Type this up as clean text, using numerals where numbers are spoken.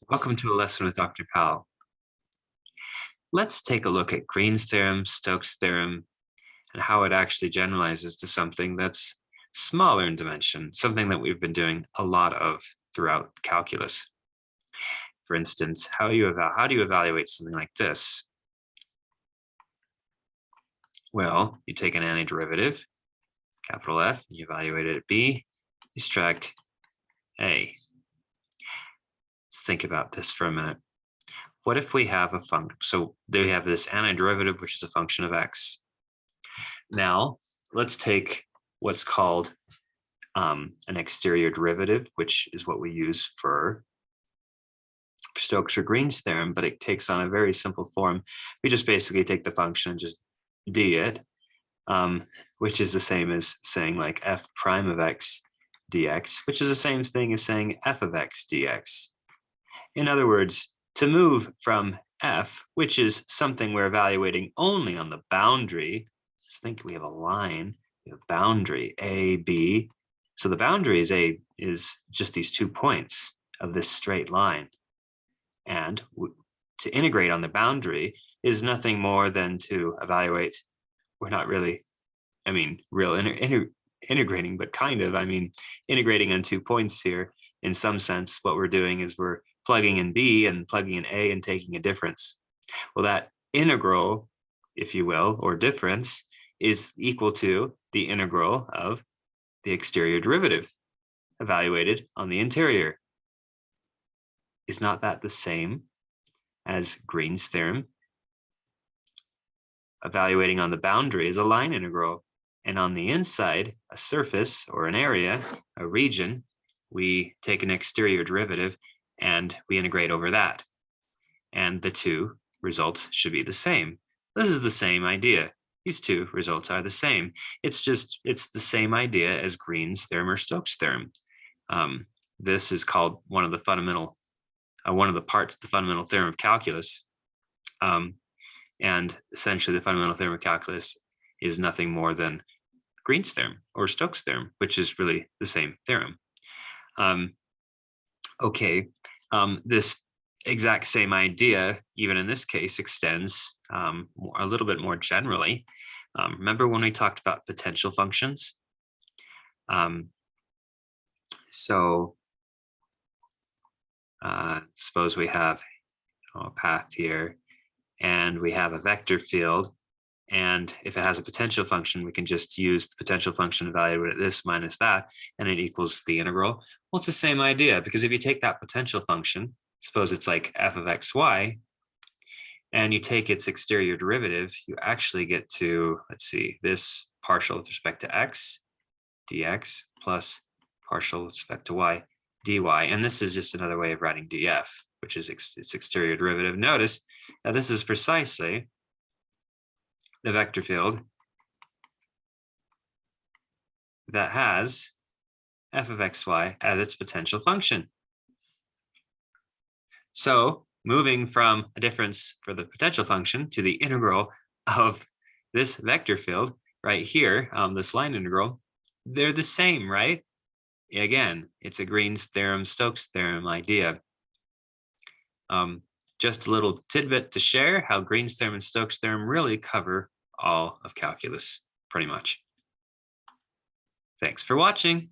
Welcome to a lesson with Dr. Powell. Let's take a look at Green's theorem, Stokes' theorem, and how it actually generalizes to something that's smaller in dimension, something that we've been doing a lot of throughout calculus. For instance, how do you evaluate something like this? Well, you take an antiderivative, capital F, and you evaluate it at B, you subtract A. Let's think about this for a minute. What if we have a function? So there we have this antiderivative, which is a function of x. Now, let's take what's called an exterior derivative, which is what we use for Stokes or Green's theorem, but it takes on a very simple form. We just basically take the function and just d it, which is the same as saying like f prime of x dx, which is the same thing as saying f of x dx. In other words, to move from f, which is something we're evaluating only on the boundary, just think we have a line, we have a boundary a, b. So the boundary is just these 2 points of this straight line. And to integrate on the boundary is nothing more than to evaluate. We're not really, integrating, but kind of, integrating on 2 points here. In some sense, what we're doing is we're plugging in b and plugging in a and taking a difference. Well, that integral, if you will, or difference, is equal to the integral of the exterior derivative evaluated on the interior. Is not that the same as Green's theorem? Evaluating on the boundary is a line integral, and on the inside, a surface or an area, a region, we take an exterior derivative and we integrate over that. And the two results should be the same. This is the same idea. These two results are the same. It's the same idea as Green's theorem or Stokes' theorem. This is called one of the parts of the fundamental theorem of calculus. And essentially the fundamental theorem of calculus is nothing more than Green's theorem or Stokes' theorem, which is really the same theorem. This exact same idea, even in this case, extends a little bit more generally. Remember when we talked about potential functions? Suppose we have a path here, and we have a vector field, and if it has a potential function, we can just use the potential function to evaluate this minus that, and it equals the integral. Well, it's the same idea, because if you take that potential function, suppose it's like f of xy, and you take its exterior derivative, you actually get to, let's see, this partial with respect to x dx plus partial with respect to y dy, and this is just another way of writing df, which is its exterior derivative. Notice that this is precisely the vector field that has f of xy as its potential function. So moving from a difference for the potential function to the integral of this vector field right here, this line integral, they're the same, right? Again, it's a Green's theorem, Stokes' theorem idea. Just a little tidbit to share how Green's theorem and Stokes' theorem really cover all of calculus, pretty much. Thanks for watching.